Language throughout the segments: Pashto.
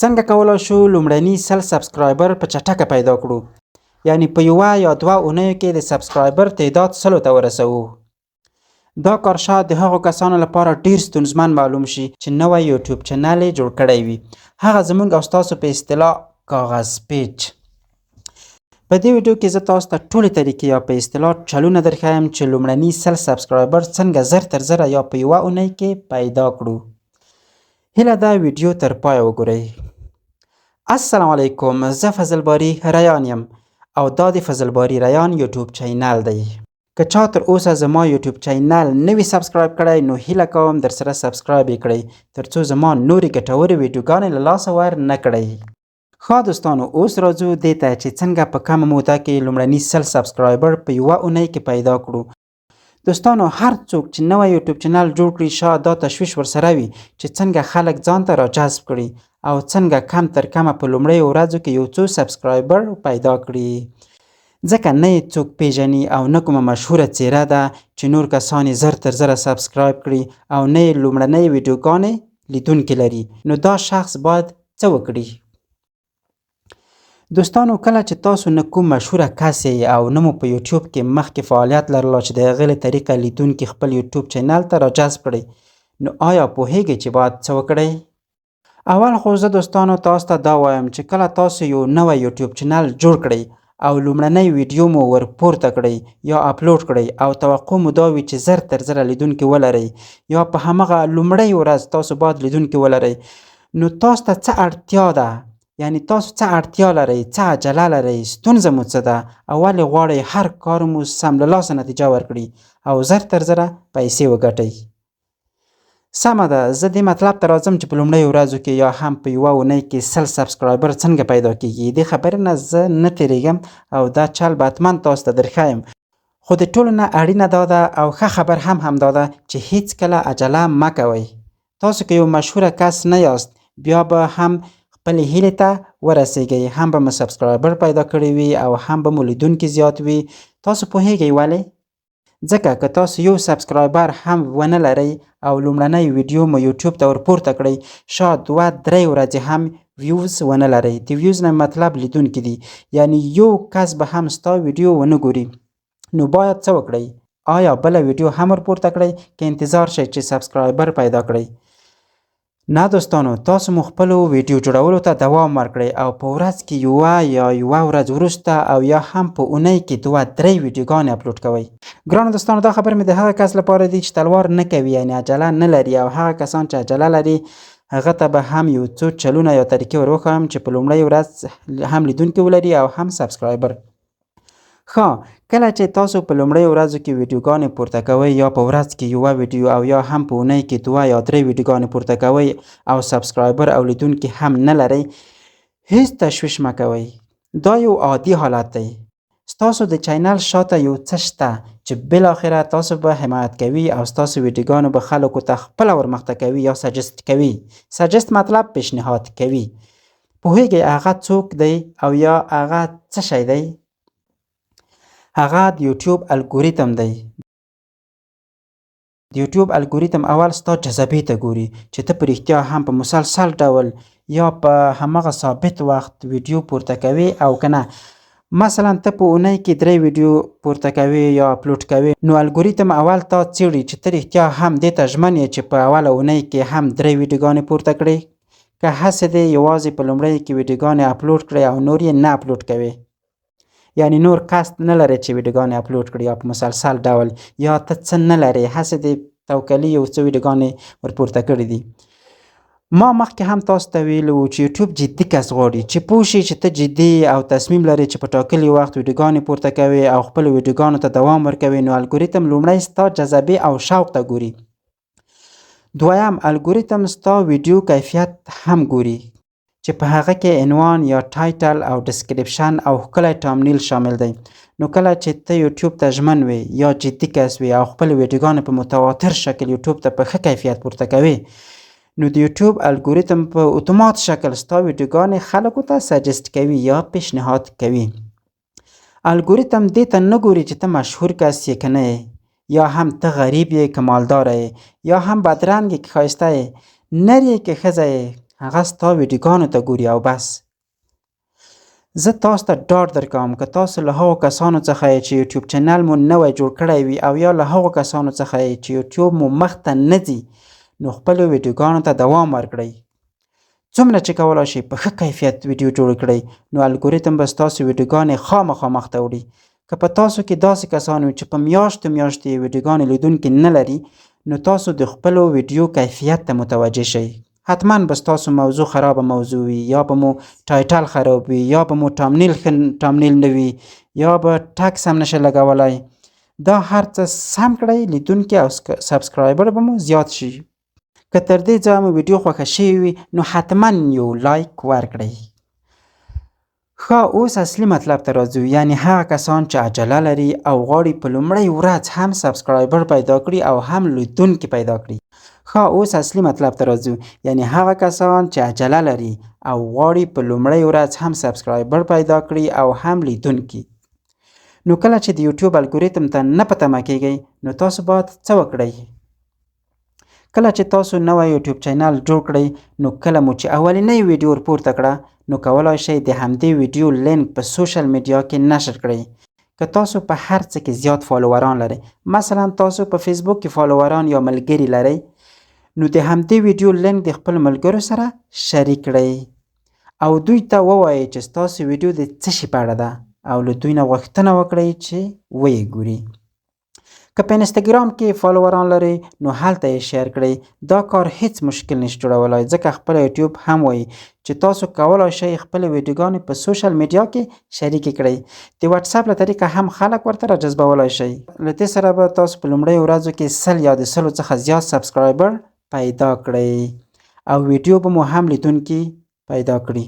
څنګه کولای شو لومړنی 100 سبسکرایبر په چټکه پیدا کړو؟ یعنی په یوه یا دوه اونیو کې د سبسکرایبر تعداد 100 ته ورسوو. دا کار شاید د هغو کسانو لپاره ډیر ستونزمن معلوم شي چې نوی یوټیوب چینل یې جوړ کړی وي. هغه زموږ او ستاسو په اصطلاح کاغذ پیج. په دې ویډیو کې زه تاسو ته ټولې طریقې یا په اصطلاح چلونه درښیم چې لومړني 100 سبسکرایبر څنګه زر تر زره یا په یوه اونۍ کې پیدا کړو. هیله ده ویډیو تر پایه وګورئ. السلام علیکم، زه فضل باری ریان یم او دا د فضل باری ریان یوټیوب چینل دی. که چا تر اوسه زما یوټیوب چینل نوی سبسکرایب کړی نو هیله کوم در سره سبسکرایب یې کړئ ترڅو زما نورې ګټورې ویډیوګانې له لاسه ور نه کړئ. ښه دوستانو، اوس راځو دې ته چې څنګه په کمه موده کې لومړني 100 سبسکرایبر په یوه اونۍ کې پیدا کړو. دوستانو، هر څوک چې نوی یوټیوب چینل جوړ کړي شاید دا تشویش ورسره وي چې څنګه خلک ځان ته راجذب کړي او څنګه کم تر کمه په لومړیو ورځو کې یو څو سبسکرایبر پیدا کړي. ځکه نه یې څوک پیژني او نه کومه مشهوره څیره ده چې نور کسان یې زر تر زره سبسکرایب کړي او نه یې لومړنۍ ویډیوګانې لیدونکي لري، نو دا شخص باید څه وکړي؟ دوستانو، کله چې تاسو نه کوم مشهوره کس یې او نه مو په یوټیوب کې مخکې فعالیت لرله چې د هغې له طریقه لیدونکي خپل یوټیوب چینل ته راجذب کړئ، نو آیا پوهیږئ چې باید څه وکړئ؟ اول خو زه دوستانو تاسو ته دا وایم چې کله تاسو یو نوی یوټیوب چینل جوړ کړئ او لومړنۍ ویډیو مو ورپورته کړئ یا اپلوډ کړئ او توقع مو دا وي چې زر تر زره لیدونکي ولرئ یا په همغه لومړۍ ورځ تاسو باید لیدونکي ولرئ، نو تاسو ته څه اړتیا ده؟ یعنی تاسو څه اړتیا لرئ؟ څه عجله لرئ؟ ستونزه مو څه ده؟ او ولې غواړئ هر کار مو سم له لاسه نتیجه ورکړي او زر تر زره پیسې وګټئ؟ سمه ده، زه دې مطلب ته راځم چې په لومړیو ورځو کې یا هم په یوه اونۍ کې 100 سبسکرایبر څنګه پیدا کیږي. دې خبرې نه زه نه تېرېږم او دا چل به حتما تاسو ته درښیم، خو د ټولو نه اړینه دا ده او ښه خبر هم همدا ده چې هیڅکله عجله مه کوئ. تاسو که یو مشهوره کس نه یاست بیا به هم خپلې هیلې ته ورسیږئ، هم به مو سبسکرایبر پیدا کړي وي او هم به مو لیدونکي زیات وي. تاسو پوهیږئ ولې؟ ځکه که تاسو یو سبسکرایبر هم ونه لرئ او لومړنۍ ویډیو مو یوټیوب ته ورپورته کړئ، شاید 2-3 ورځې هم ویوز ونه لرئ. د ویوز نه مطلب لیدونکي دي، یعنی یو کس به هم ستا ویډیو ونه ګوري. نو باید څه وکړئ؟ آیا بله ویډیو هم ورپورته کړئ که انتظار شئ چې سبسکرایبر پیدا کړئ؟ نه دوستانو، تاسو مو خپلو ویډیو جوړولو ته دوام ورکړئ او په ورځ کې یوه ورځ وروسته او یا هم په اونۍ کې 2-3 ویډیوګانې اپلوډ کوئ. ګرانو دوستانو، دا خبر مې د هغه کس لپاره دی چې تلوار نه کوي، یعنی عجله نه لري، او هغه کسان چې عجله لري هغه ته به هم یو څو چلونه یا طریقې ور وښیم چې په لومړۍ ورځ هم لیدونکي ولري او هم سبسکرایبر. ښه، کله چې تاسو په لومړیو ورځو کې ویډیوګانې پورته کوئ یا په ورځ کې یوه ویډیو او یا هم په اونۍ کې 2 یا 3 ویډیوګانې پورته کوئ او سبسکرایبر او لیدونکي هم نه لرئ، هیڅ تشویش مه کوئ. دا یو عادي حالت دی. ستاسو د چینل شاته یو څه شته چې بالاخره تاسو به حمایت کوي او ستاسو ویډیوګانو به خلکو ته خپله ورمخته کوي یا سجست کوي. سجست مطلب پیشنهاد کوي. پوهیږئ هغه څوک دی او یا هغه څه شی دی؟ هغه د یوټیوب الګوریتم دی. د یوټیوب الګوریتم اول ستا جذبې ته ګوري چې ته په رښتیا هم په مسلسل ډول یا په همغه ثابت وخت ویډیو پورته کوي او که نه. مثلا ته په اونۍ کې 3 ویډیو پورته کوي یا اپلوډ کوي، نو الګوریتم اول تا څیړي چې ته رښتیا هم دې ته ژمن یې چې په اوله اونۍ کې هم 3 ویډیوګانې پورته کړې، که هسې دې یوازې په لومړۍ کې ویډیوګانې اپلوډ کړې او نور یې نه اپلوډ کوي، یعنی نور قصد نه لري چې ویډیوګانې اپلوډ کړي یا په مسلسل ډول، یا ته څه نه لري، هسې دې توکلي یو څه ویډیوګانې ورپورته کړي دي. ما مخکې هم تاسو ته ویلي وو چې یوټیوب جدي کس غواړي چې پوه شي چې ته جدي او تصمیم لري چې په ټاکلي وخت ویډیوګانې پورته کوي او خپلو ویډیوګانو ته دوام ورکوي، نو الګوریتم لومړی ستا جذبې او شوق ته ګوري. دویم، الګوریتم ستا ویډیو کیفیت هم ګوري چې په هغه کې عنوان یا ټایټل او ډسکریپشن او ښکلی تامنیل شامل دی. نو کله چې ته یوټیوب ته ژمن وي یا جدي کس وي او خپلې ویډیوګانې په متواتر شکل یوټیوب ته په ښه کیفیت پورته کوي، نو د یوټیوب الګوریتم په اتومات شکل ستا ویډیوګانې خلکو ته سجست کوي یا پیشنهاد کوي. الګوریتم دې ته نه ګوري چې ته مشهور کس یې که نه یې، یا هم ته غریب یې که مالداره یې، یا هم بدرنګ یې که ښایسته یې، نر یې که ښځه یې، هغه ستا ویډیوګانو ته ګوري او بس. زه تاسو ته ډاډ درکوم که تاسو له هغو کسانو څخه یې چې یوټیوب چینل مو نوی جوړ کړی وي او یا له هغو کسانو څخه یې چې یوټیوب مو مخته نه ځي، نو خپلو ویډیوګانو ته دوام ورکړئ. څومره چې کولی شئ په ښه کیفیت ویډیو جوړ کړئ، نو الګوریتم به ستاسو ویډیوګانې خامخا مخته وړي. که په تاسو کې داسې کسان وي چې په میاشتو میاشتې یې ویډیوګانې لیدونکي نه لري، نو تاسو د خپلو ویډیو کیفیت ته متوجه شئ. حتما به ستاسو موضوع خرابه موضوع وي، یا به مو ټایټل خراب وي، یا به مو ټامنیل نه وي، یا به ټکس هم نشئ لګولی. دا هر څه سم کړئ، لیدونکي او سبسکرایبر به مو زیات شي. که تر دې ځایه مو ویډیو خوښه شوې وي، نو حتما یو لایک ورکړئ. ښه، اوس اصلي مطلب ته راځو، یعنی هغه کسان چې عجله لري او غواړي په لومړۍ ورځ هم سبسکرایبر پیدا کړي او هم لیدونکي پیدا کړي. ښه، اوس اصلي مطلب ته راځو، یعنی هغه کسان چې عجله لري او غواړي په لومړۍ ورځ هم سبسکرایبر پیدا کړي او هم لیدونکي. نو کله چې د یوټیوب الګوریتم ته نه په تمه کیږئ، نو تاسو باید څه وکړئ؟ کله چې تاسو نوی یوټیوب چینل جوړ کړئ، نو کله مو چې اولنۍ ویډیو ورپورته کړه، نو کولای شئ د همدې ویډیو لینک په سوشل میډیا کې نشر کړئ. که تاسو په هر څه کې زیات فالووران لرئ، مثلا تاسو په فیسبوک کې فالووران یا ملګري لرئ، نو د همدې ویډیو لینک د خپل ملګرو سره شریک کړئ او دوی ته ووایئ چې ستاسو ویډیو د څه شي په اړه ده او له دوی نه غوښتنه وکړئ چې ویې ګوري. که په انستګرام کې فالووران لرئ، نو هلته یې شیر کړئ. دا کار هیڅ مشکل نشي جوړولی، ځکه خپل یوټیوب هم وایي چې تاسو کولی شئ خپلې ویډیوګانې په سوشل میډیا کې شریکې کړئ. د واتساپ له طریقه هم خلک ورته راجذبولی شئ. له دې سره به تاسو په لومړیو ورځو کې 100 یا د 100 څخه زیات سبسکرایبر پیدا کړئ او ویډیو به مو هم لیدونکي پیدا کړي.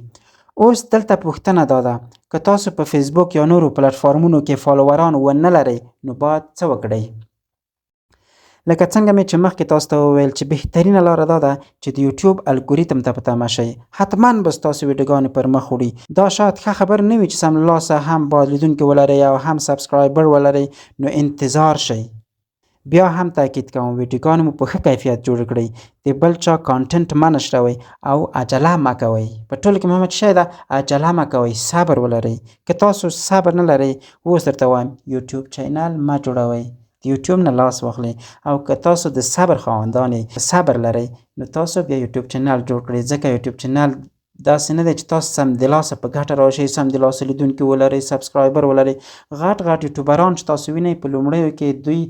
اوس دلته پوښتنه دا ده، که تاسو په فیسبوک یا نورو پلیټفارمونو کې فالووران ونه لرئ، نو باید څه وکړئ؟ لکه څنګه مې چې مخکې تاسو ته وویل چې بهترینه لاره دا ده چې د یوټیوب الګوریتم ته په تمه شئ. حتما به ستاسو ویډیوګانې پر مخ وړي. دا شاید ښه خبر نه وي چې سملاسه هم باید لیدونکي ولرئ او هم سبسکرایبر ولرئ، نو انتظار شئ. بیا هم تاکید کوم، ویډیوګانې مو په ښه کیفیت جوړ کړئ. د بل چا کانټنټ مه نشروئ او عجله مه کوئ. په ټولو کې مهمه شی ده، عجله مه کوئ، صبر ولرئ. که تاسو صبر نه لرئ، اوس درته وایم یوټیوب چینل مه جوړوئ، د یوټیوب نه لاس واخلئ. او که تاسو د صبر خاوندان یئ، صبر لرئ، نو تاسو بیا یوټیوب چینل جوړ کړئ. ځکه یوټیوب چینل داسې نه دی چې تاسو سمدلاسه په ګټه راشئ، سمدلاسه لیدونکي ولرئ، سبسکرایبر ولرئ. غټ یوټیوبران چې تاسو وینئ، په لومړیو کې دوی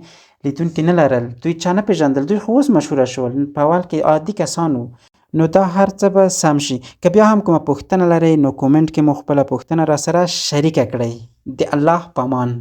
لیدونکي نه لرل، دوی چا نه پېژندل، دوی خو اوس مشهوره شول. په اول کې عادي کسان وو. نو دا هر څه به سم شي. که بیا هم کومه پوښتنه لرئ، نو کومنټ کې مو خپله پوښتنه راسره شریکه کړئ. د الله په امان.